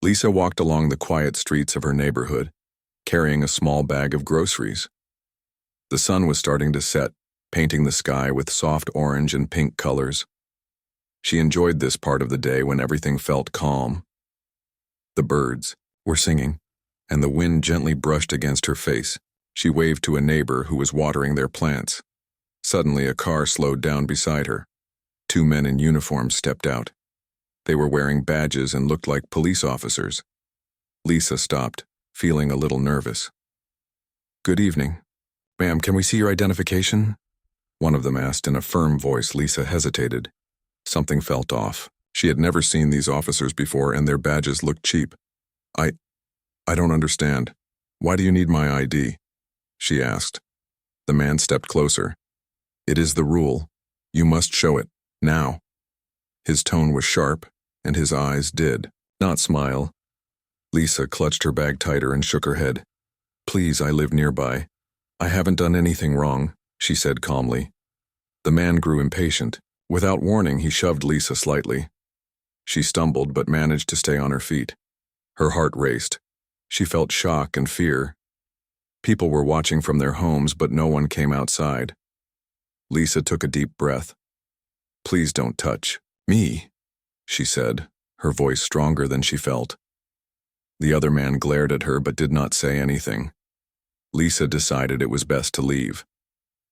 Lisa walked along the quiet streets of her neighborhood, carrying a small bag of groceries. The sun was starting to set, painting the sky with soft orange and pink colors. She enjoyed this part of the day when everything felt calm. The birds were singing, and the wind gently brushed against her face. She waved to a neighbor who was watering their plants. Suddenly, a car slowed down beside her. Two men in uniform stepped out. They were wearing badges and looked like police officers. Lisa stopped, feeling a little nervous. "Good evening. Ma'am, can we see your identification?" One of them asked in a firm voice. Lisa hesitated. Something felt off. She had never seen these officers before, and their badges looked cheap. I don't understand. Why do you need my ID?" she asked. The man stepped closer. "It is the rule. You must show it, now." His tone was sharp, and his eyes did not smile. Lisa clutched her bag tighter and shook her head. "Please, I live nearby. I haven't done anything wrong," she said calmly. The man grew impatient. Without warning, he shoved Lisa slightly. She stumbled but managed to stay on her feet. Her heart raced. She felt shock and fear. People were watching from their homes, but no one came outside. Lisa took a deep breath. "Please don't touch me," she said, her voice stronger than she felt. The other man glared at her but did not say anything. Lisa decided it was best to leave.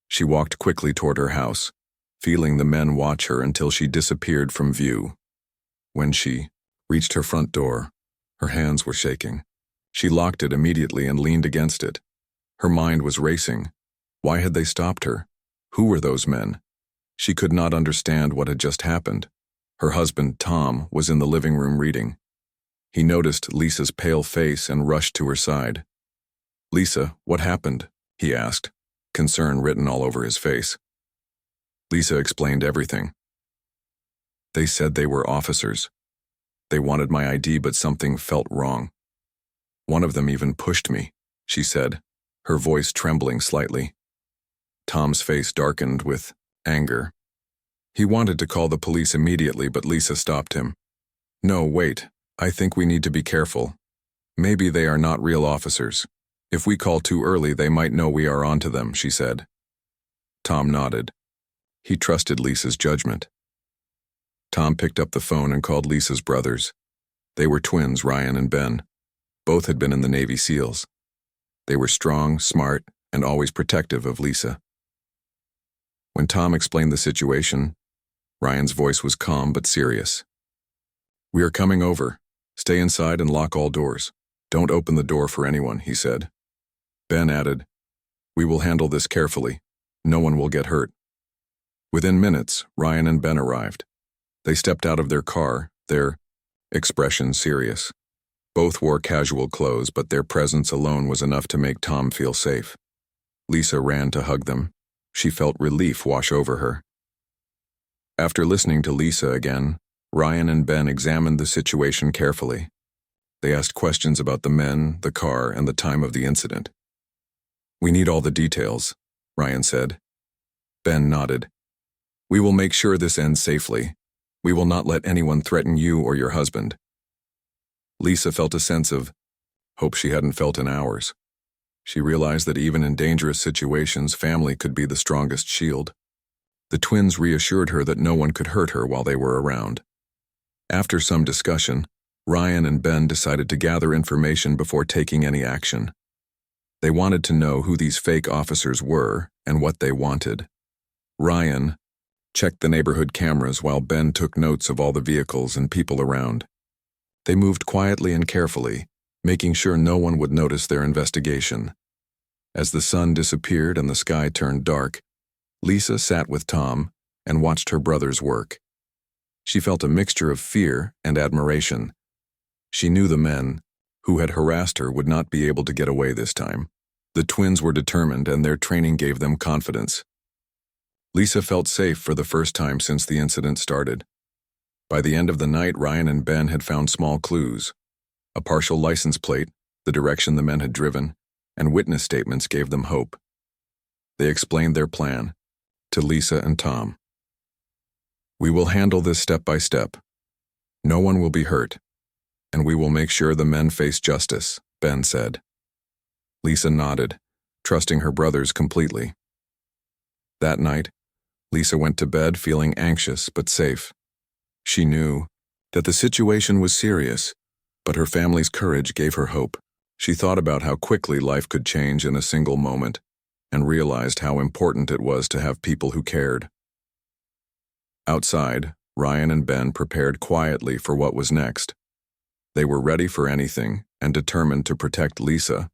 She walked quickly toward her house, feeling the men watch her until she disappeared from view. When she reached her front door, her hands were shaking. She locked it immediately and leaned against it. Her mind was racing. Why had they stopped her? Who were those men? She could not understand what had just happened. Her husband, Tom, was in the living room reading. He noticed Lisa's pale face and rushed to her side. "Lisa, what happened?" he asked, concern written all over his face. Lisa explained everything. "They said they were officers. They wanted my ID, but something felt wrong. One of them even pushed me," she said, her voice trembling slightly. Tom's face darkened with anger. He wanted to call the police immediately, but Lisa stopped him. "No, wait. I think we need to be careful. Maybe they are not real officers. If we call too early, they might know we are onto them," she said. Tom nodded. He trusted Lisa's judgment. Tom picked up the phone and called Lisa's brothers. They were twins, Ryan and Ben. Both had been in the Navy SEALs. They were strong, smart, and always protective of Lisa. When Tom explained the situation, Ryan's voice was calm but serious. "We are coming over. Stay inside and lock all doors. Don't open the door for anyone," he said. Ben added, "We will handle this carefully. No one will get hurt." Within minutes, Ryan and Ben arrived. They stepped out of their car, their expression serious. Both wore casual clothes, but their presence alone was enough to make Tom feel safe. Lisa ran to hug them. She felt relief wash over her. After listening to Lisa again, Ryan and Ben examined the situation carefully. They asked questions about the men, the car, and the time of the incident. "We need all the details," Ryan said. Ben nodded. "We will make sure this ends safely. We will not let anyone threaten you or your husband." Lisa felt a sense of hope she hadn't felt in hours. She realized that even in dangerous situations, family could be the strongest shield. The twins reassured her that no one could hurt her while they were around. After some discussion, Ryan and Ben decided to gather information before taking any action. They wanted to know who these fake officers were and what they wanted. Ryan checked the neighborhood cameras while Ben took notes of all the vehicles and people around. They moved quietly and carefully, making sure no one would notice their investigation. As the sun disappeared and the sky turned dark, Lisa sat with Tom and watched her brothers work. She felt a mixture of fear and admiration. She knew the men who had harassed her would not be able to get away this time. The twins were determined, and their training gave them confidence. Lisa felt safe for the first time since the incident started. By the end of the night, Ryan and Ben had found small clues. A partial license plate, the direction the men had driven, and witness statements gave them hope. They explained their plan to Lisa and Tom. "We will handle this step by step. No one will be hurt. "And we will make sure the men face justice," Ben said. Lisa nodded, trusting her brothers completely. That night, Lisa went to bed feeling anxious but safe. She knew that the situation was serious, but her family's courage gave her hope. She thought about how quickly life could change in a single moment and realized how important it was to have people who cared. Outside, Ryan and Ben prepared quietly for what was next. They were ready for anything and determined to protect Lisa.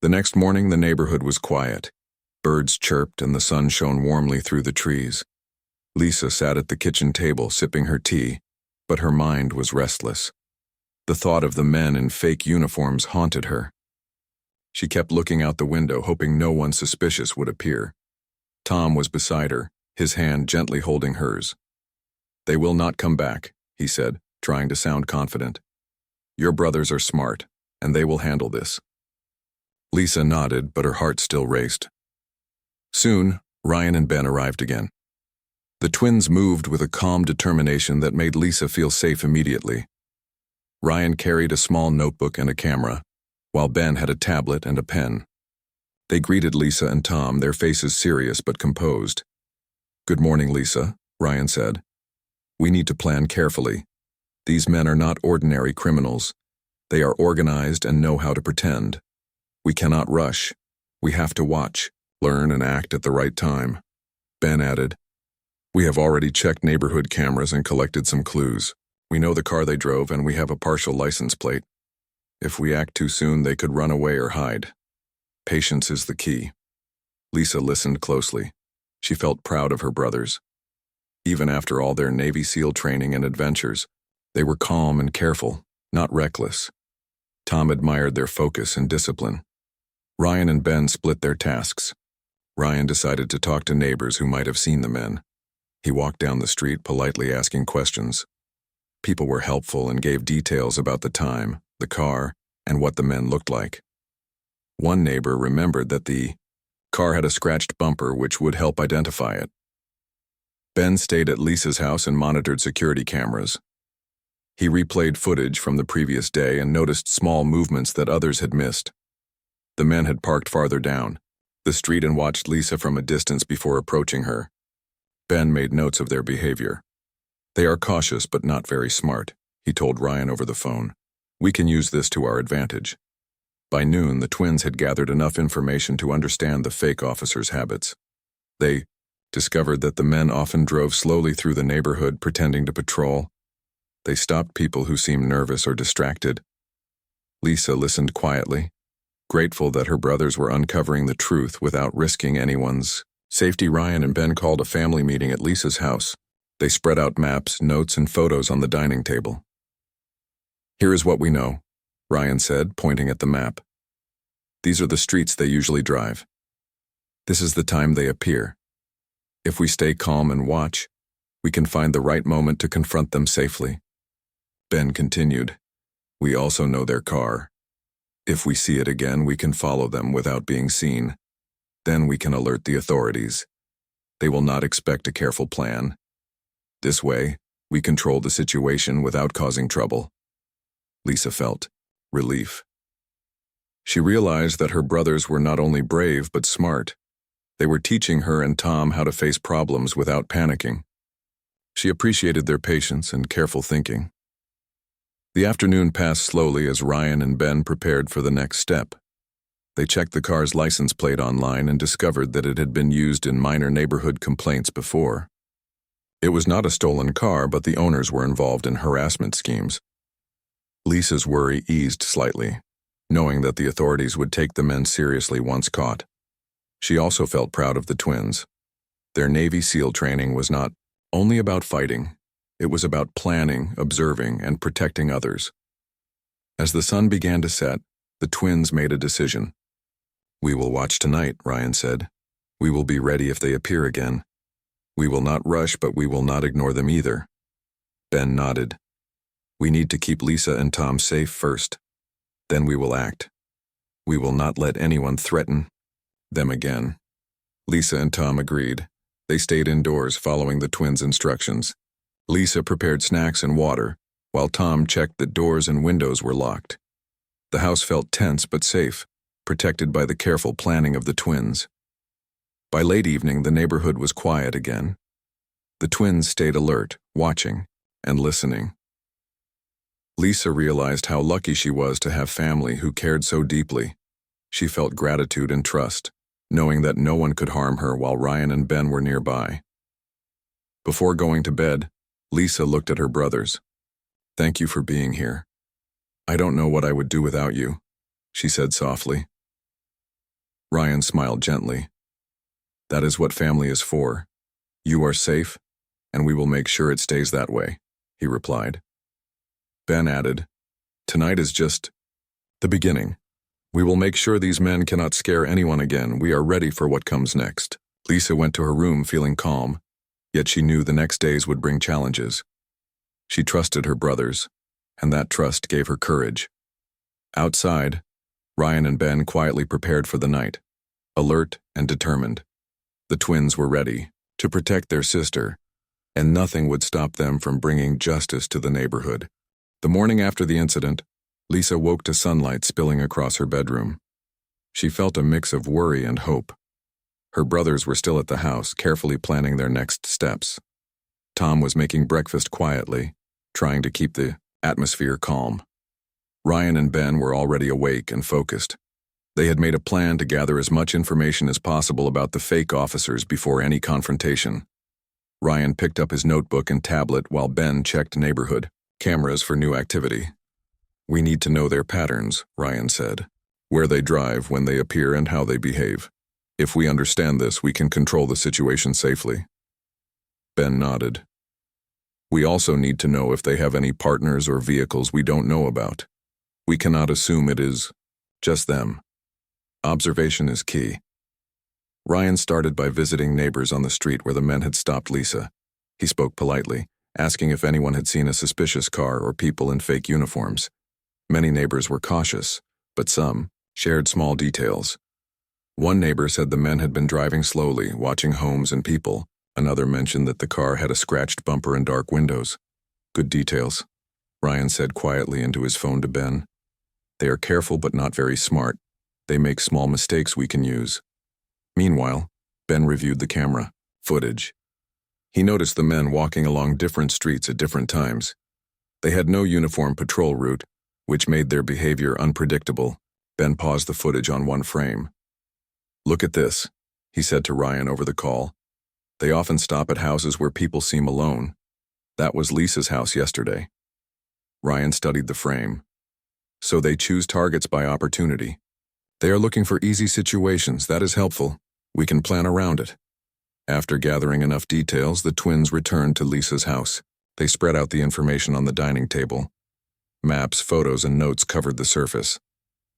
The next morning, the neighborhood was quiet. Birds chirped and the sun shone warmly through the trees. Lisa sat at the kitchen table sipping her tea, but her mind was restless. The thought of the men in fake uniforms haunted her. She kept looking out the window, hoping no one suspicious would appear. Tom was beside her, his hand gently holding hers. "They will not come back," he said, trying to sound confident. "Your brothers are smart, and they will handle this." Lisa nodded, but her heart still raced. Soon, Ryan and Ben arrived again. The twins moved with a calm determination that made Lisa feel safe immediately. Ryan carried a small notebook and a camera, while Ben had a tablet and a pen. They greeted Lisa and Tom, their faces serious but composed. "Good morning, Lisa," Ryan said. "We need to plan carefully. These men are not ordinary criminals. They are organized and know how to pretend. We cannot rush. We have to watch, learn, and act at the right time." Ben added, "We have already checked neighborhood cameras and collected some clues. We know the car they drove and we have a partial license plate. If we act too soon, they could run away or hide. Patience is the key." Lisa listened closely. She felt proud of her brothers. Even after all their Navy SEAL training and adventures, they were calm and careful, not reckless. Tom admired their focus and discipline. Ryan and Ben split their tasks. Ryan decided to talk to neighbors who might have seen the men. He walked down the street, politely asking questions. People were helpful and gave details about the time, the car, and what the men looked like. One neighbor remembered that the car had a scratched bumper which would help identify it. Ben stayed at Lisa's house and monitored security cameras. He replayed footage from the previous day and noticed small movements that others had missed. The men had parked farther down the street and watched Lisa from a distance before approaching her. Ben made notes of their behavior. "They are cautious but not very smart," he told Ryan over the phone. "We can use this to our advantage." By noon, the twins had gathered enough information to understand the fake officers' habits. They discovered that the men often drove slowly through the neighborhood pretending to patrol. They stopped people who seemed nervous or distracted. Lisa listened quietly, grateful that her brothers were uncovering the truth without risking anyone's safety. Ryan and Ben called a family meeting at Lisa's house. They spread out maps, notes, and photos on the dining table. "Here is what we know," Ryan said, pointing at the map. "These are the streets they usually drive. This is the time they appear. If we stay calm and watch, we can find the right moment to confront them safely." Ben continued, "We also know their car. If we see it again, we can follow them without being seen. Then we can alert the authorities. They will not expect a careful plan. This way, we control the situation without causing trouble." Lisa felt relief. She realized that her brothers were not only brave but smart. They were teaching her and Tom how to face problems without panicking. She appreciated their patience and careful thinking. The afternoon passed slowly as Ryan and Ben prepared for the next step. They checked the car's license plate online and discovered that it had been used in minor neighborhood complaints before. It was not a stolen car, but the owners were involved in harassment schemes. Lisa's worry eased slightly, knowing that the authorities would take the men seriously once caught. She also felt proud of the twins. Their Navy SEAL training was not only about fighting. It was about planning, observing, and protecting others. As the sun began to set, the twins made a decision. "We will watch tonight," Ryan said. "We will be ready if they appear again. We will not rush, but we will not ignore them either." Ben nodded. "We need to keep Lisa and Tom safe first. Then we will act. We will not let anyone threaten them again." Lisa and Tom agreed. They stayed indoors following the twins' instructions. Lisa prepared snacks and water, while Tom checked that doors and windows were locked. The house felt tense but safe, protected by the careful planning of the twins. By late evening, the neighborhood was quiet again. The twins stayed alert, watching and listening. Lisa realized how lucky she was to have family who cared so deeply. She felt gratitude and trust, knowing that no one could harm her while Ryan and Ben were nearby. Before going to bed, Lisa looked at her brothers. "Thank you for being here. I don't know what I would do without you," she said softly. Ryan smiled gently. "That is what family is for. You are safe, and we will make sure it stays that way," he replied. Ben added, "Tonight is just the beginning. We will make sure these men cannot scare anyone again. We are ready for what comes next." Lisa went to her room feeling calm, yet she knew the next days would bring challenges. She trusted her brothers, and that trust gave her courage. Outside, Ryan and Ben quietly prepared for the night, alert and determined. The twins were ready to protect their sister, and nothing would stop them from bringing justice to the neighborhood. The morning after the incident, Lisa woke to sunlight spilling across her bedroom. She felt a mix of worry and hope. Her brothers were still at the house, carefully planning their next steps. Tom was making breakfast quietly, trying to keep the atmosphere calm. Ryan and Ben were already awake and focused. They had made a plan to gather as much information as possible about the fake officers before any confrontation. Ryan picked up his notebook and tablet while Ben checked neighborhood cameras for new activity. "We need to know their patterns," Ryan said, "where they drive, when they appear, and how they behave. If we understand this, we can control the situation safely." Ben nodded. "We also need to know if they have any partners or vehicles we don't know about. We cannot assume it is just them. Observation is key." Ryan started by visiting neighbors on the street where the men had stopped Lisa. He spoke politely, asking if anyone had seen a suspicious car or people in fake uniforms. Many neighbors were cautious, but some shared small details. One neighbor said the men had been driving slowly, watching homes and people. Another mentioned that the car had a scratched bumper and dark windows. "Good details," Ryan said quietly into his phone to Ben. "They are careful but not very smart. They make small mistakes we can use." Meanwhile, Ben reviewed the camera footage. He noticed the men walking along different streets at different times. They had no uniform patrol route, which made their behavior unpredictable. Ben paused the footage on one frame. "Look at this," he said to Ryan over the call. "They often stop at houses where people seem alone. That was Lisa's house yesterday." Ryan studied the frame. "So they choose targets by opportunity. They are looking for easy situations. That is helpful. We can plan around it." After gathering enough details, the twins returned to Lisa's house. They spread out the information on the dining table. Maps, photos, and notes covered the surface.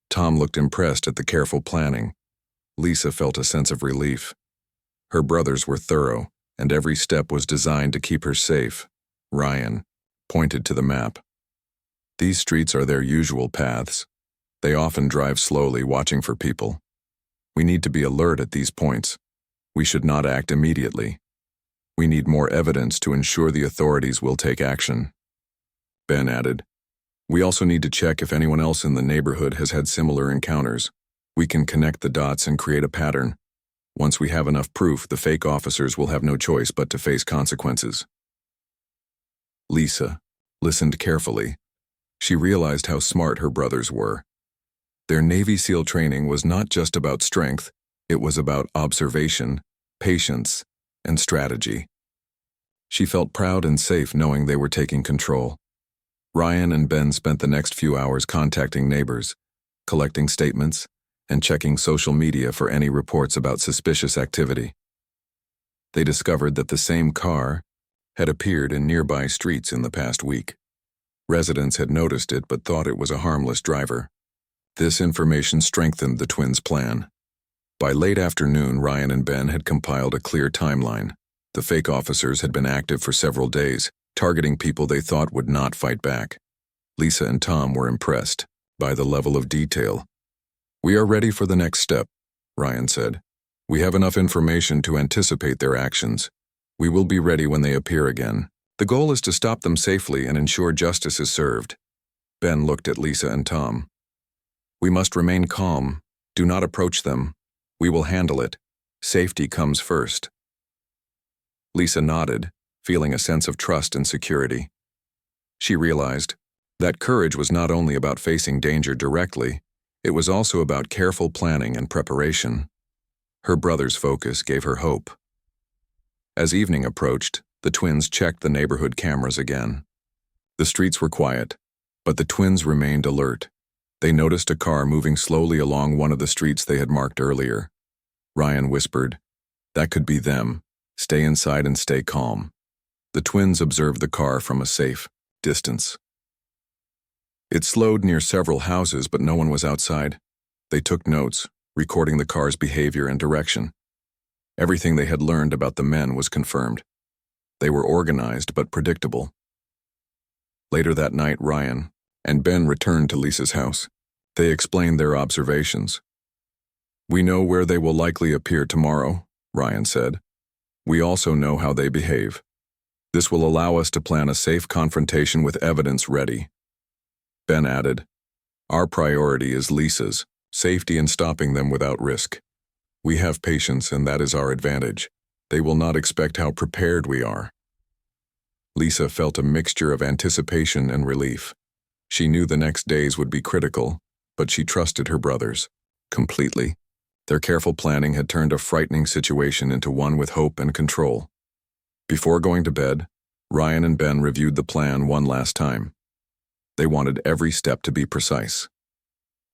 Tom looked impressed at the careful planning. Lisa felt a sense of relief. Her brothers were thorough, and every step was designed to keep her safe. Ryan pointed to the map. "These streets are their usual paths. They often drive slowly, watching for people. We need to be alert at these points. We should not act immediately. We need more evidence to ensure the authorities will take action." Ben added, "We also need to check if anyone else in the neighborhood has had similar encounters. We can connect the dots and create a pattern. Once we have enough proof, the fake officers will have no choice but to face consequences." Lisa listened carefully. She realized how smart her brothers were. Their Navy SEAL training was not just about strength, it was about observation, patience, and strategy. She felt proud and safe knowing they were taking control. Ryan and Ben spent the next few hours contacting neighbors, collecting statements, and checking social media for any reports about suspicious activity. They discovered that the same car had appeared in nearby streets in the past week. Residents had noticed it but thought it was a harmless driver. This information strengthened the twins' plan. By late afternoon, Ryan and Ben had compiled a clear timeline. The fake officers had been active for several days, targeting people they thought would not fight back. Lisa and Tom were impressed by the level of detail. "We are ready for the next step," Ryan said. "We have enough information to anticipate their actions. We will be ready when they appear again." The goal is to stop them safely and ensure justice is served. Ben looked at Lisa and Tom. We must remain calm. Do not approach them. We will handle it. Safety comes first. Lisa nodded, feeling a sense of trust and security. She realized that courage was not only about facing danger directly, it was also about careful planning and preparation. Her brother's focus gave her hope. As evening approached, the twins checked the neighborhood cameras again. The streets were quiet, but the twins remained alert. They noticed a car moving slowly along one of the streets they had marked earlier. Ryan whispered, "That could be them. Stay inside and stay calm." The twins observed the car from a safe distance. It slowed near several houses, but no one was outside. They took notes, recording the car's behavior and direction. Everything they had learned about the men was confirmed. They were organized but predictable. Later that night, Ryan and Ben returned to Lisa's house. They explained their observations. "We know where they will likely appear tomorrow," Ryan said. "We also know how they behave. This will allow us to plan a safe confrontation with evidence ready." Ben added, "Our priority is Lisa's safety and stopping them without risk. We have patience, and that is our advantage. They will not expect how prepared we are." Lisa felt a mixture of anticipation and relief. She knew the next days would be critical, but she trusted her brothers completely. Their careful planning had turned a frightening situation into one with hope and control. Before going to bed, Ryan and Ben reviewed the plan one last time. They wanted every step to be precise.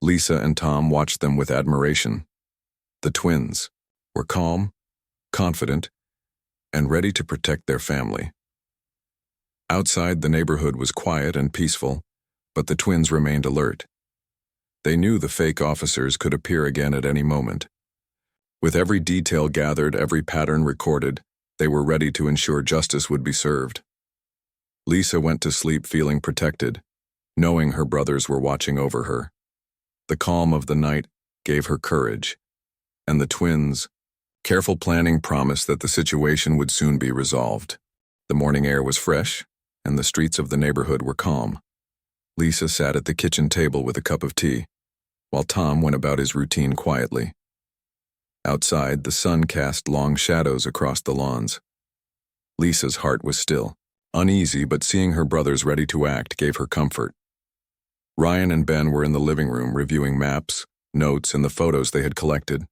Lisa and Tom watched them with admiration. The twins were calm, confident, and ready to protect their family. Outside, the neighborhood was quiet and peaceful, but the twins remained alert. They knew the fake officers could appear again at any moment. With every detail gathered, every pattern recorded, they were ready to ensure justice would be served. Lisa went to sleep feeling protected, knowing her brothers were watching over her. The calm of the night gave her courage, and the twins' careful planning promised that the situation would soon be resolved. The morning air was fresh, and the streets of the neighborhood were calm. Lisa sat at the kitchen table with a cup of tea, while Tom went about his routine quietly. Outside, the sun cast long shadows across the lawns. Lisa's heart was still, uneasy, but seeing her brothers ready to act gave her comfort. Ryan and Ben were in the living room reviewing maps, notes, and the photos they had collected.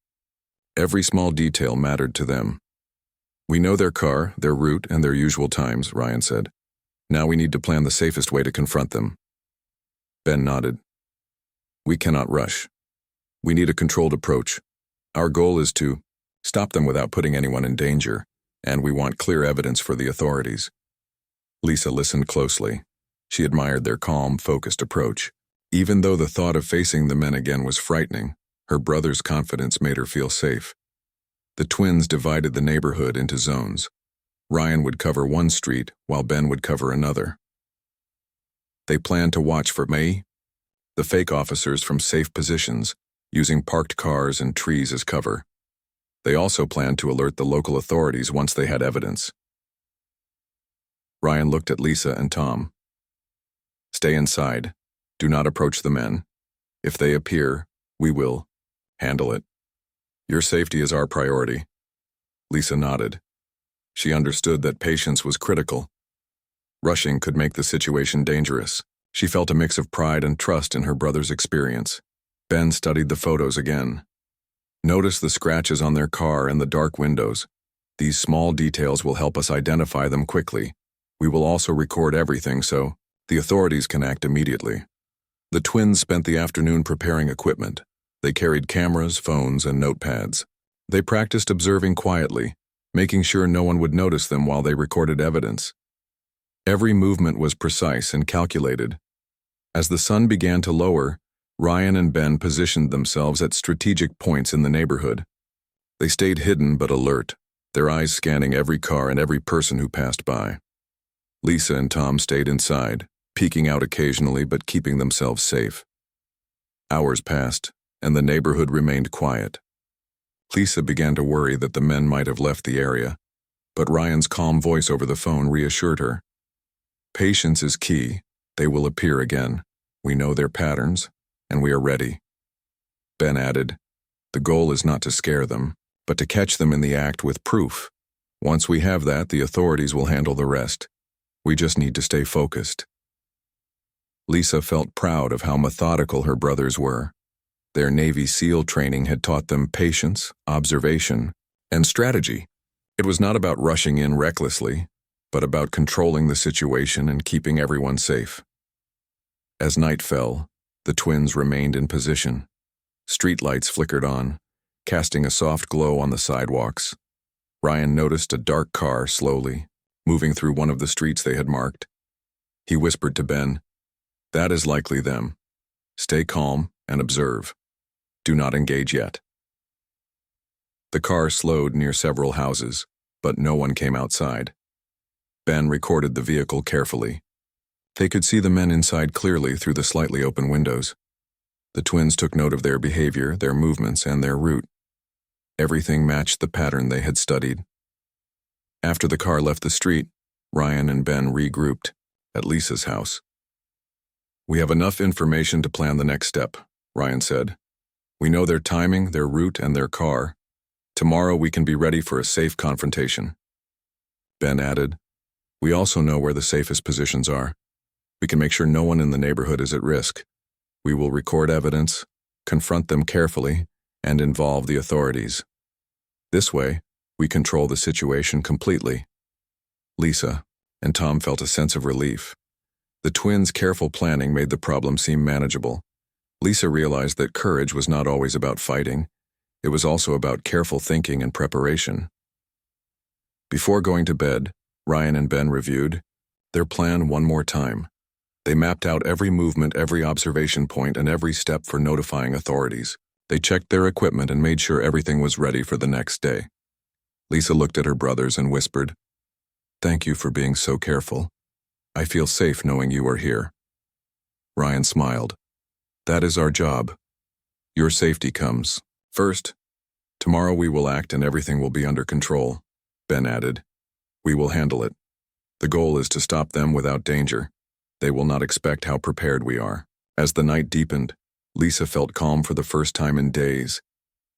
Every small detail mattered to them. "We know their car, their route, and their usual times," Ryan said. "Now we need to plan the safest way to confront them." Ben nodded. "We cannot rush. We need a controlled approach. Our goal is to stop them without putting anyone in danger, and we want clear evidence for the authorities." Lisa listened closely. She admired their calm, focused approach. Even though the thought of facing the men again was frightening, her brother's confidence made her feel safe. The twins divided the neighborhood into zones. Ryan would cover one street, while Ben would cover another. They planned to watch for the fake officers from safe positions, using parked cars and trees as cover. They also planned to alert the local authorities once they had evidence. Ryan looked at Lisa and Tom. "Stay inside. Do not approach the men. If they appear, we will handle it. Your safety is our priority." Lisa nodded. She understood that patience was critical. Rushing could make the situation dangerous. She felt a mix of pride and trust in her brother's experience. Ben studied the photos again. "Notice the scratches on their car and the dark windows. These small details will help us identify them quickly. We will also record everything so the authorities can act immediately." The twins spent the afternoon preparing equipment. They carried cameras, phones, and notepads. They practiced observing quietly, making sure no one would notice them while they recorded evidence. Every movement was precise and calculated. As the sun began to lower, Ryan and Ben positioned themselves at strategic points in the neighborhood. They stayed hidden but alert, their eyes scanning every car and every person who passed by. Lisa and Tom stayed inside, peeking out occasionally but keeping themselves safe. Hours passed, and the neighborhood remained quiet. Lisa began to worry that the men might have left the area, but Ryan's calm voice over the phone reassured her. Patience is key. They will appear again. We know their patterns, and we are ready. Ben added, the goal is not to scare them, but to catch them in the act with proof. Once we have that, the authorities will handle the rest. We just need to stay focused. Lisa felt proud of how methodical her brothers were. Their Navy SEAL training had taught them patience, observation, and strategy. It was not about rushing in recklessly, but about controlling the situation and keeping everyone safe. As night fell, the twins remained in position. Streetlights flickered on, casting a soft glow on the sidewalks. Ryan noticed a dark car slowly, moving through one of the streets they had marked. He whispered to Ben, that is likely them. Stay calm and observe. Do not engage yet. The car slowed near several houses, but no one came outside. Ben recorded the vehicle carefully. They could see the men inside clearly through the slightly open windows. The twins took note of their behavior, their movements, and their route. Everything matched the pattern they had studied. After the car left the street, Ryan and Ben regrouped at Lisa's house. We have enough information to plan the next step, Ryan said. We know their timing, their route, and their car. Tomorrow we can be ready for a safe confrontation. Ben added, we also know where the safest positions are. We can make sure no one in the neighborhood is at risk. We will record evidence, confront them carefully, and involve the authorities. This way, we control the situation completely. Lisa and Tom felt a sense of relief. The twins' careful planning made the problem seem manageable. Lisa realized that courage was not always about fighting. It was also about careful thinking and preparation. Before going to bed, Ryan and Ben reviewed their plan one more time. They mapped out every movement, every observation point, and every step for notifying authorities. They checked their equipment and made sure everything was ready for the next day. Lisa looked at her brothers and whispered, thank you for being so careful. I feel safe knowing you are here. Ryan smiled. That is our job. Your safety comes first. Tomorrow we will act and everything will be under control. Ben added, we will handle it. The goal is to stop them without danger. They will not expect how prepared we are. As the night deepened, Lisa felt calm for the first time in days.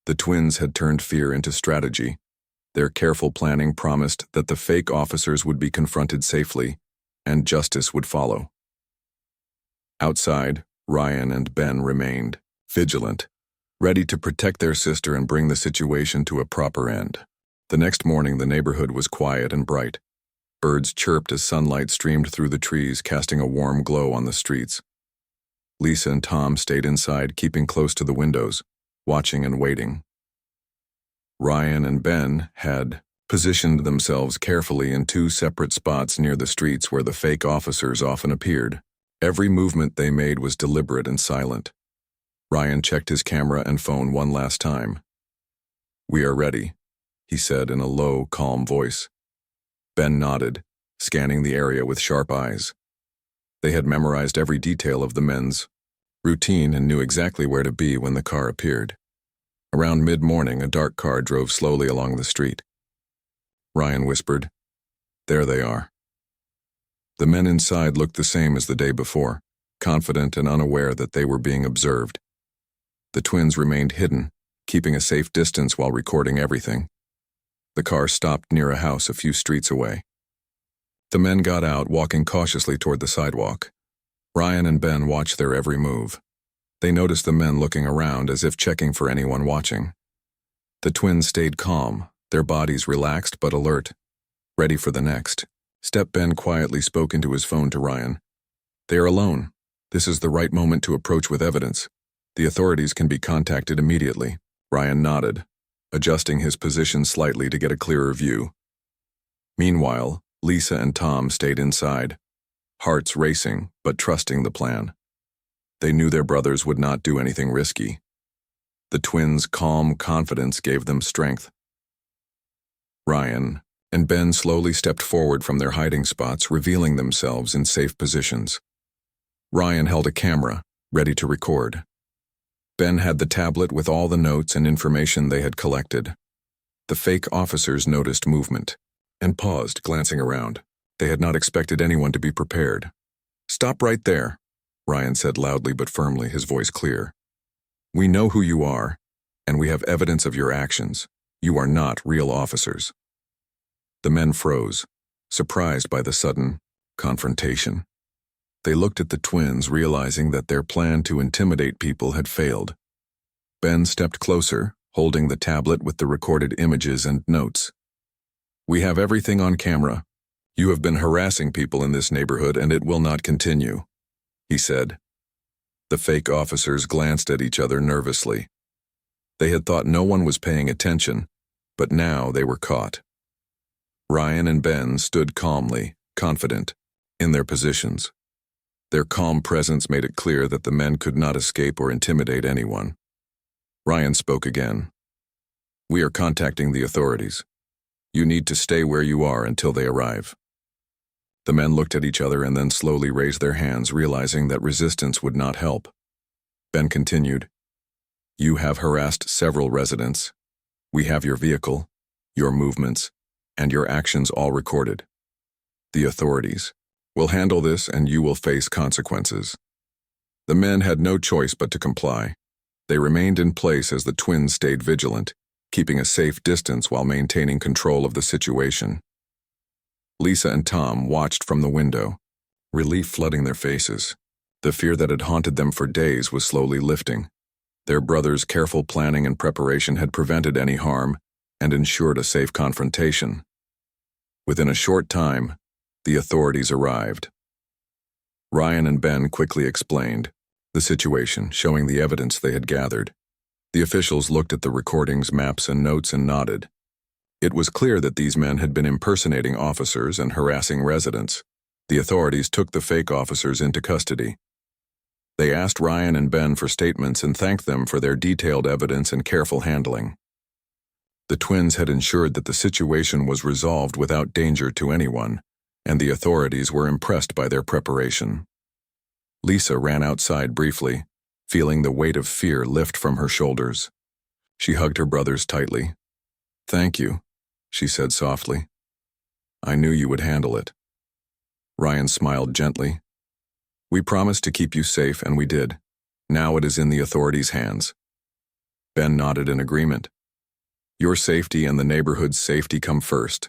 The twins had turned fear into strategy. Their careful planning promised that the fake officers would be confronted safely, and justice would follow. Outside, Ryan and Ben remained vigilant, ready to protect their sister and bring the situation to a proper end. The next morning, the neighborhood was quiet and bright. Birds chirped as sunlight streamed through the trees, casting a warm glow on the streets. Lisa and Tom stayed inside, keeping close to the windows, watching and waiting. Ryan and Ben had positioned themselves carefully in two separate spots near the streets where the fake officers often appeared. Every movement they made was deliberate and silent. Ryan checked his camera and phone one last time. We are ready, he said in a low, calm voice. Ben nodded, scanning the area with sharp eyes. They had memorized every detail of the men's routine and knew exactly where to be when the car appeared. Around mid-morning, a dark car drove slowly along the street. Ryan whispered, there they are. The men inside looked the same as the day before, confident and unaware that they were being observed. The twins remained hidden, keeping a safe distance while recording everything. The car stopped near a house a few streets away. The men got out, walking cautiously toward the sidewalk. Ryan and Ben watched their every move. They noticed the men looking around as if checking for anyone watching. The twins stayed calm, their bodies relaxed but alert, ready for the next step. Ben quietly spoke into his phone to Ryan. They are alone. This is the right moment to approach with evidence. The authorities can be contacted immediately. Ryan nodded, adjusting his position slightly to get a clearer view. Meanwhile, Lisa and Tom stayed inside, hearts racing but trusting the plan. They knew their brothers would not do anything risky. The twins' calm confidence gave them strength. Ryan and Ben slowly stepped forward from their hiding spots, revealing themselves in safe positions. Ryan held a camera, ready to record. Ben had the tablet with all the notes and information they had collected. The fake officers noticed movement and paused, glancing around. They had not expected anyone to be prepared. "Stop right there," Ryan said loudly but firmly, his voice clear. "We know who you are, and we have evidence of your actions. You are not real officers." The men froze, surprised by the sudden confrontation. They looked at the twins, realizing that their plan to intimidate people had failed. Ben stepped closer, holding the tablet with the recorded images and notes. "We have everything on camera. You have been harassing people in this neighborhood, and it will not continue," he said. The fake officers glanced at each other nervously. They had thought no one was paying attention, but now they were caught. Ryan and Ben stood calmly, confident, in their positions. Their calm presence made it clear that the men could not escape or intimidate anyone. Ryan spoke again. "We are contacting the authorities. You need to stay where you are until they arrive." The men looked at each other and then slowly raised their hands, realizing that resistance would not help. Ben continued, "You have harassed several residents. We have your vehicle, your movements, and your actions all recorded. The authorities will handle this, and you will face consequences." The men had no choice but to comply. They remained in place as the twins stayed vigilant, keeping a safe distance while maintaining control of the situation. Lisa and Tom watched from the window, relief flooding their faces. The fear that had haunted them for days was slowly lifting. Their brothers' careful planning and preparation had prevented any harm and ensured a safe confrontation. Within a short time, the authorities arrived. Ryan and Ben quickly explained the situation, showing the evidence they had gathered. The officials looked at the recordings, maps, and notes and nodded. It was clear that these men had been impersonating officers and harassing residents. The authorities took the fake officers into custody. They asked Ryan and Ben for statements and thanked them for their detailed evidence and careful handling. The twins had ensured that the situation was resolved without danger to anyone, and the authorities were impressed by their preparation. Lisa ran outside briefly, feeling the weight of fear lift from her shoulders. She hugged her brothers tightly. "Thank you," she said softly. "I knew you would handle it." Ryan smiled gently. "We promised to keep you safe, and we did. Now it is in the authorities' hands." Ben nodded in agreement. "Your safety and the neighborhood's safety come first.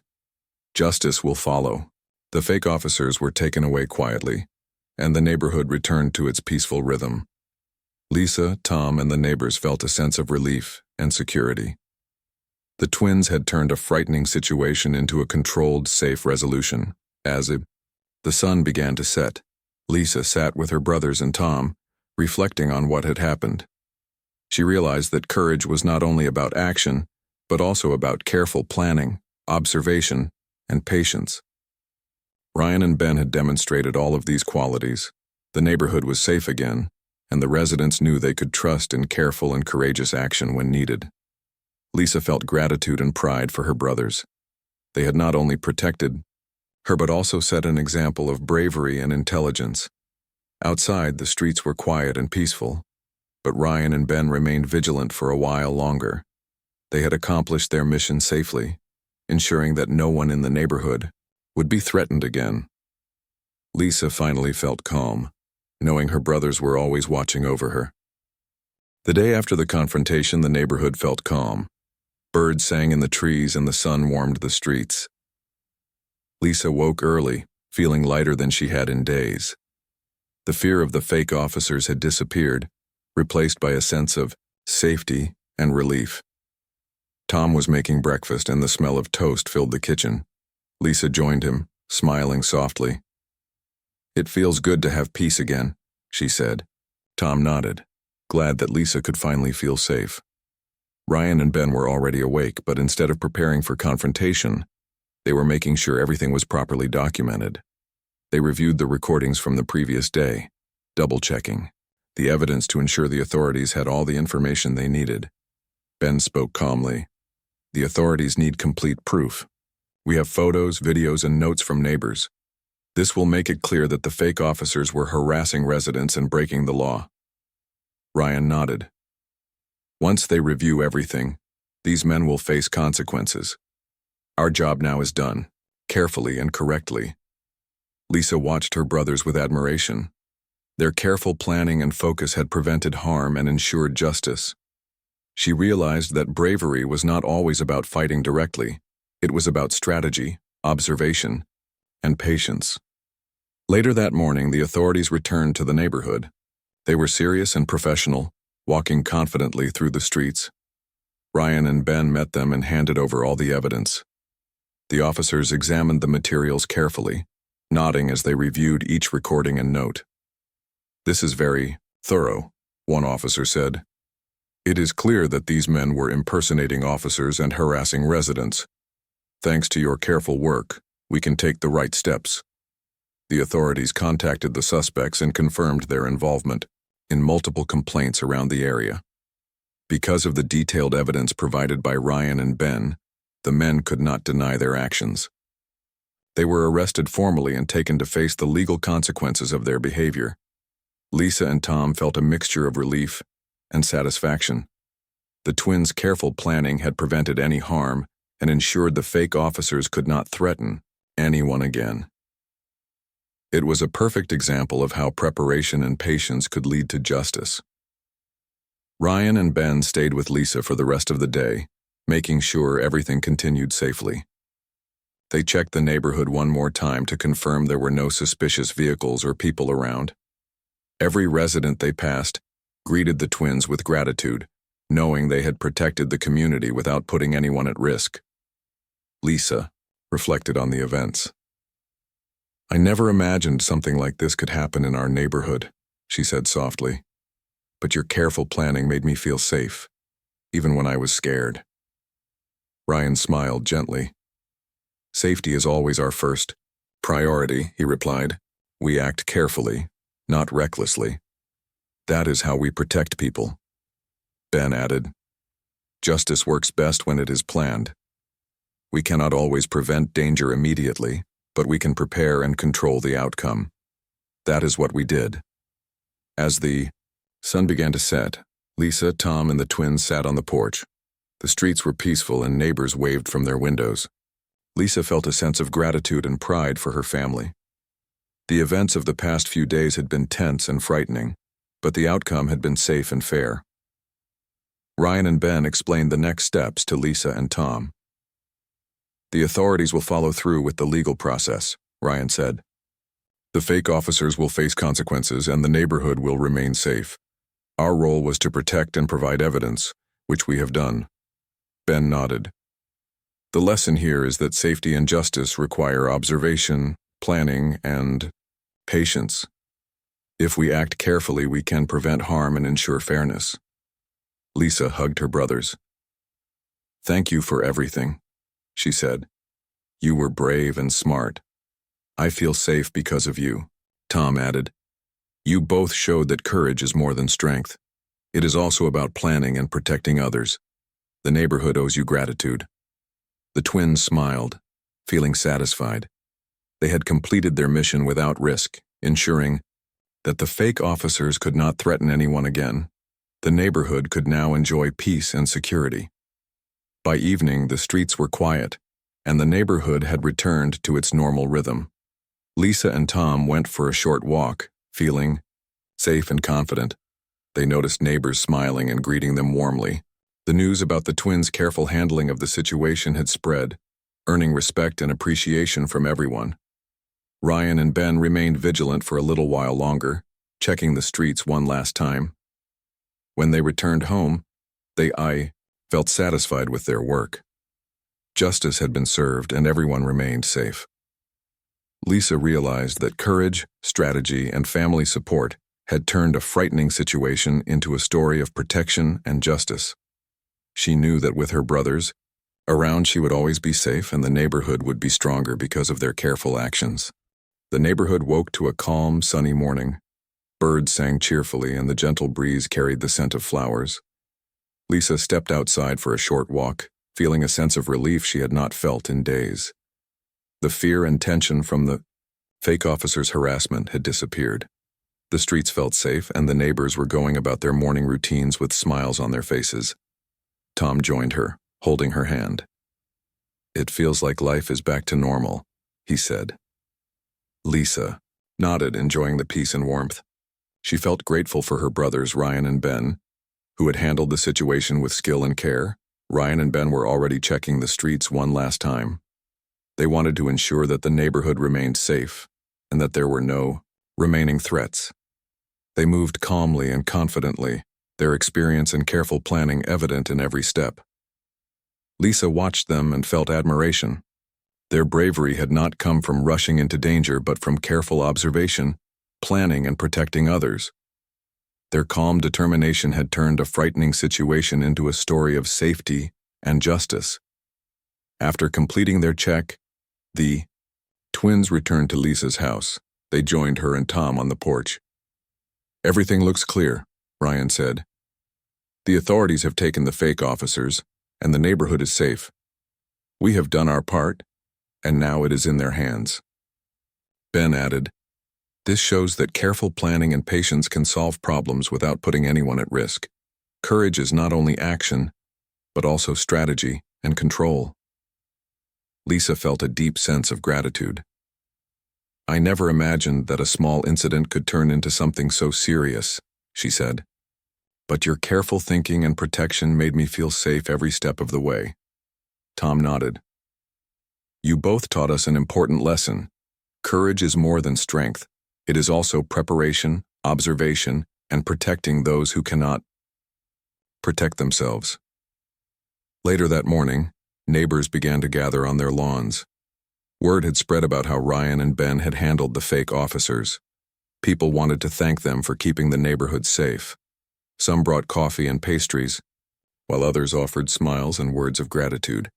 Justice will follow." The fake officers were taken away quietly, and the neighborhood returned to its peaceful rhythm. Lisa, Tom, and the neighbors felt a sense of relief and security. The twins had turned a frightening situation into a controlled, safe resolution. As the sun began to set, Lisa sat with her brothers and Tom, reflecting on what had happened. She realized that courage was not only about action, but also about careful planning, observation, and patience. Ryan and Ben had demonstrated all of these qualities. The neighborhood was safe again, and the residents knew they could trust in careful and courageous action when needed. Lisa felt gratitude and pride for her brothers. They had not only protected her but also set an example of bravery and intelligence. Outside, the streets were quiet and peaceful, but Ryan and Ben remained vigilant for a while longer. They had accomplished their mission safely, ensuring that no one in the neighborhood would be threatened again. Lisa finally felt calm, knowing her brothers were always watching over her. The day after the confrontation, the neighborhood felt calm. Birds sang in the trees and the sun warmed the streets. Lisa woke early, feeling lighter than she had in days. The fear of the fake officers had disappeared, replaced by a sense of safety and relief. Tom was making breakfast and the smell of toast filled the kitchen. Lisa joined him, smiling softly. "It feels good to have peace again," she said. Tom nodded, glad that Lisa could finally feel safe. Ryan and Ben were already awake, but instead of preparing for confrontation, they were making sure everything was properly documented. They reviewed the recordings from the previous day, double-checking the evidence to ensure the authorities had all the information they needed. Ben spoke calmly. "The authorities need complete proof. We have photos, videos, and notes from neighbors. This will make it clear that the fake officers were harassing residents and breaking the law." Ryan nodded. "Once they review everything, these men will face consequences. Our job now is done, carefully and correctly, Lisa watched her brothers with admiration. Their careful planning and focus had prevented harm and ensured justice. She realized that bravery was not always about fighting directly. It was about strategy, observation, and patience. Later that morning, the authorities returned to the neighborhood. They were serious and professional, walking confidently through the streets. Ryan and Ben met them and handed over all the evidence. The officers examined the materials carefully, nodding as they reviewed each recording and note. "This is very thorough," one officer said. "It is clear that these men were impersonating officers and harassing residents. Thanks to your careful work, we can take the right steps." The authorities contacted the suspects and confirmed their involvement in multiple complaints around the area. Because of the detailed evidence provided by Ryan and Ben, the men could not deny their actions. They were arrested formally and taken to face the legal consequences of their behavior. Lisa and Tom felt a mixture of relief and satisfaction. The twins' careful planning had prevented any harm and ensured the fake officers could not threaten anyone again. It was a perfect example of how preparation and patience could lead to justice. Ryan and Ben stayed with Lisa for the rest of the day, making sure everything continued safely. They checked the neighborhood one more time to confirm there were no suspicious vehicles or people around. Every resident they passed greeted the twins with gratitude, knowing they had protected the community without putting anyone at risk. Lisa reflected on the events. "I never imagined something like this could happen in our neighborhood," she said softly. "But your careful planning made me feel safe, even when I was scared." Ryan smiled gently. "Safety is always our first priority," he replied. "We act carefully, not recklessly. That is how we protect people." Ben added, "Justice works best when it is planned. We cannot always prevent danger immediately, but we can prepare and control the outcome. That is what we did." As the sun began to set, Lisa, Tom, and the twins sat on the porch. The streets were peaceful and neighbors waved from their windows. Lisa felt a sense of gratitude and pride for her family. The events of the past few days had been tense and frightening, but the outcome had been safe and fair. Ryan and Ben explained the next steps to Lisa and Tom. "The authorities will follow through with the legal process," Ryan said. "The fake officers will face consequences and the neighborhood will remain safe. Our role was to protect and provide evidence, which we have done." Ben nodded. "The lesson here is that safety and justice require observation, planning, and patience. If we act carefully, we can prevent harm and ensure fairness." Lisa hugged her brothers. "Thank you for everything," she said. "You were brave and smart. I feel safe because of you." Tom added, "You both showed that courage is more than strength. It is also about planning and protecting others. The neighborhood owes you gratitude." The twins smiled, feeling satisfied. They had completed their mission without risk, ensuring that the fake officers could not threaten anyone again. The neighborhood could now enjoy peace and security. By evening, the streets were quiet, and the neighborhood had returned to its normal rhythm. Lisa and Tom went for a short walk, feeling safe and confident. They noticed neighbors smiling and greeting them warmly. The news about the twins' careful handling of the situation had spread, earning respect and appreciation from everyone. Ryan and Ben remained vigilant for a little while longer, checking the streets one last time. When they returned home, they felt satisfied with their work. Justice had been served and everyone remained safe. Lisa realized that courage, strategy, and family support had turned a frightening situation into a story of protection and justice. She knew that with her brothers around, she would always be safe and the neighborhood would be stronger because of their careful actions. The neighborhood woke to a calm, sunny morning. Birds sang cheerfully and the gentle breeze carried the scent of flowers. Lisa stepped outside for a short walk, feeling a sense of relief she had not felt in days. The fear and tension from the fake officers' harassment had disappeared. The streets felt safe and the neighbors were going about their morning routines with smiles on their faces. Tom joined her, holding her hand. "It feels like life is back to normal," he said. Lisa nodded, enjoying the peace and warmth. She felt grateful for her brothers Ryan and Ben, who had handled the situation with skill and care. Ryan and Ben were already checking the streets one last time. They wanted to ensure that the neighborhood remained safe and that there were no remaining threats. They moved calmly and confidently, their experience and careful planning evident in every step. Lisa watched them and felt admiration. Their bravery had not come from rushing into danger but from careful observation, planning, and protecting others. Their calm determination had turned a frightening situation into a story of safety and justice. After completing their check, the twins returned to Lisa's house. They joined her and Tom on the porch. "Everything looks clear," Ryan said. "The authorities have taken the fake officers, and the neighborhood is safe. We have done our part, and now it is in their hands." Ben added, "This shows that careful planning and patience can solve problems without putting anyone at risk. Courage is not only action, but also strategy and control." Lisa felt a deep sense of gratitude. "I never imagined that a small incident could turn into something so serious," she said. "But your careful thinking and protection made me feel safe every step of the way." Tom nodded. "You both taught us an important lesson. Courage is more than strength. It is also preparation, observation, and protecting those who cannot protect themselves." Later that morning, neighbors began to gather on their lawns. Word had spread about how Ryan and Ben had handled the fake officers. People wanted to thank them for keeping the neighborhood safe. Some brought coffee and pastries, while others offered smiles and words of gratitude.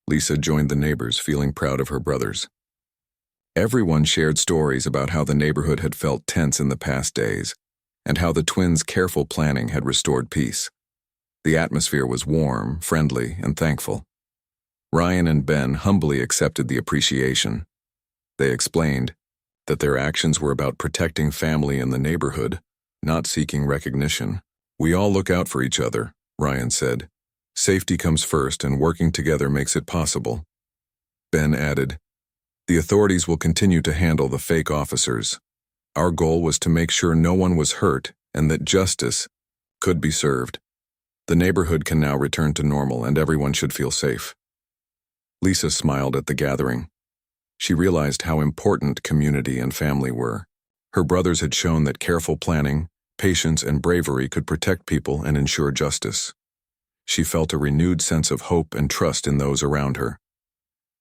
Lisa joined the neighbors, feeling proud of her brothers. Everyone shared stories about how the neighborhood had felt tense in the past days, and how the twins' careful planning had restored peace. The atmosphere was warm, friendly, and thankful. Ryan and Ben humbly accepted the appreciation. They explained that their actions were about protecting family and the neighborhood, not seeking recognition. "We all look out for each other," Ryan said. "Safety comes first, and working together makes it possible." Ben added, "The authorities will continue to handle the fake officers. Our goal was to make sure no one was hurt and that justice could be served. The neighborhood can now return to normal and everyone should feel safe." Lisa smiled at the gathering. She realized how important community and family were. Her brothers had shown that careful planning, patience, and bravery could protect people and ensure justice. She felt a renewed sense of hope and trust in those around her.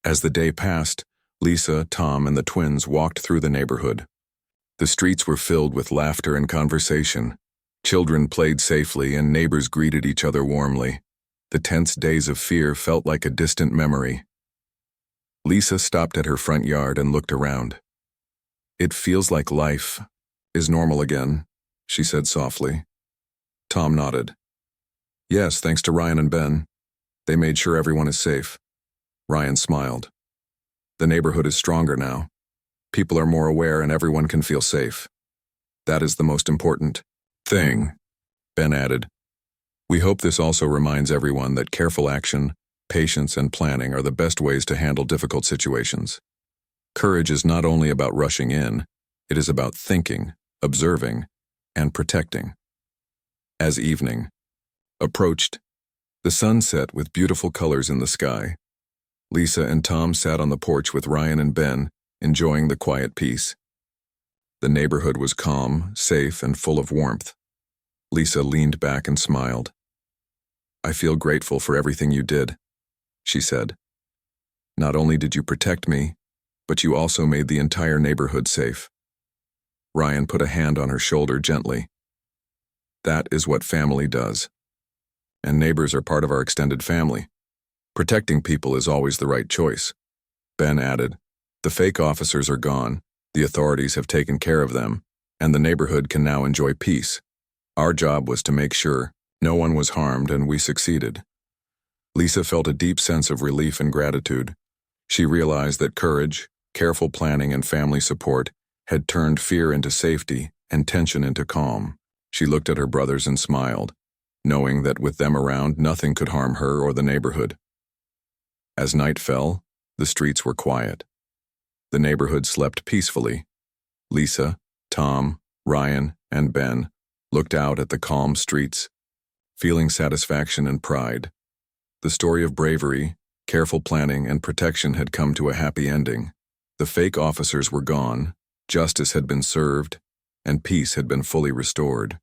As the day passed, Lisa, Tom, and the twins walked through the neighborhood. The streets were filled with laughter and conversation. Children played safely and neighbors greeted each other warmly. The tense days of fear felt like a distant memory. Lisa stopped at her front yard and looked around. "It feels like life is normal again," she said softly. Tom nodded. "Yes, thanks to Ryan and Ben. They made sure everyone is safe." Ryan smiled. "The neighborhood is stronger now. People are more aware and everyone can feel safe. That is the most important thing," Ben added. "We hope this also reminds everyone that careful action, patience, and planning are the best ways to handle difficult situations. Courage is not only about rushing in, it is about thinking, observing, and protecting." As evening approached, the sun set with beautiful colors in the sky. Lisa and Tom sat on the porch with Ryan and Ben, enjoying the quiet peace. The neighborhood was calm, safe, and full of warmth. Lisa leaned back and smiled. "I feel grateful for everything you did," she said. "Not only did you protect me, but you also made the entire neighborhood safe." Ryan put a hand on her shoulder gently. "That is what family does. And neighbors are part of our extended family. Protecting people is always the right choice." Ben added, "The fake officers are gone, the authorities have taken care of them, and the neighborhood can now enjoy peace. Our job was to make sure no one was harmed, and we succeeded." Lisa felt a deep sense of relief and gratitude. She realized that courage, careful planning, and family support had turned fear into safety and tension into calm. She looked at her brothers and smiled, knowing that with them around, nothing could harm her or the neighborhood. As night fell, the streets were quiet. The neighborhood slept peacefully. Lisa, Tom, Ryan, and Ben looked out at the calm streets, feeling satisfaction and pride. The story of bravery, careful planning, and protection had come to a happy ending. The fake officers were gone, justice had been served, and peace had been fully restored.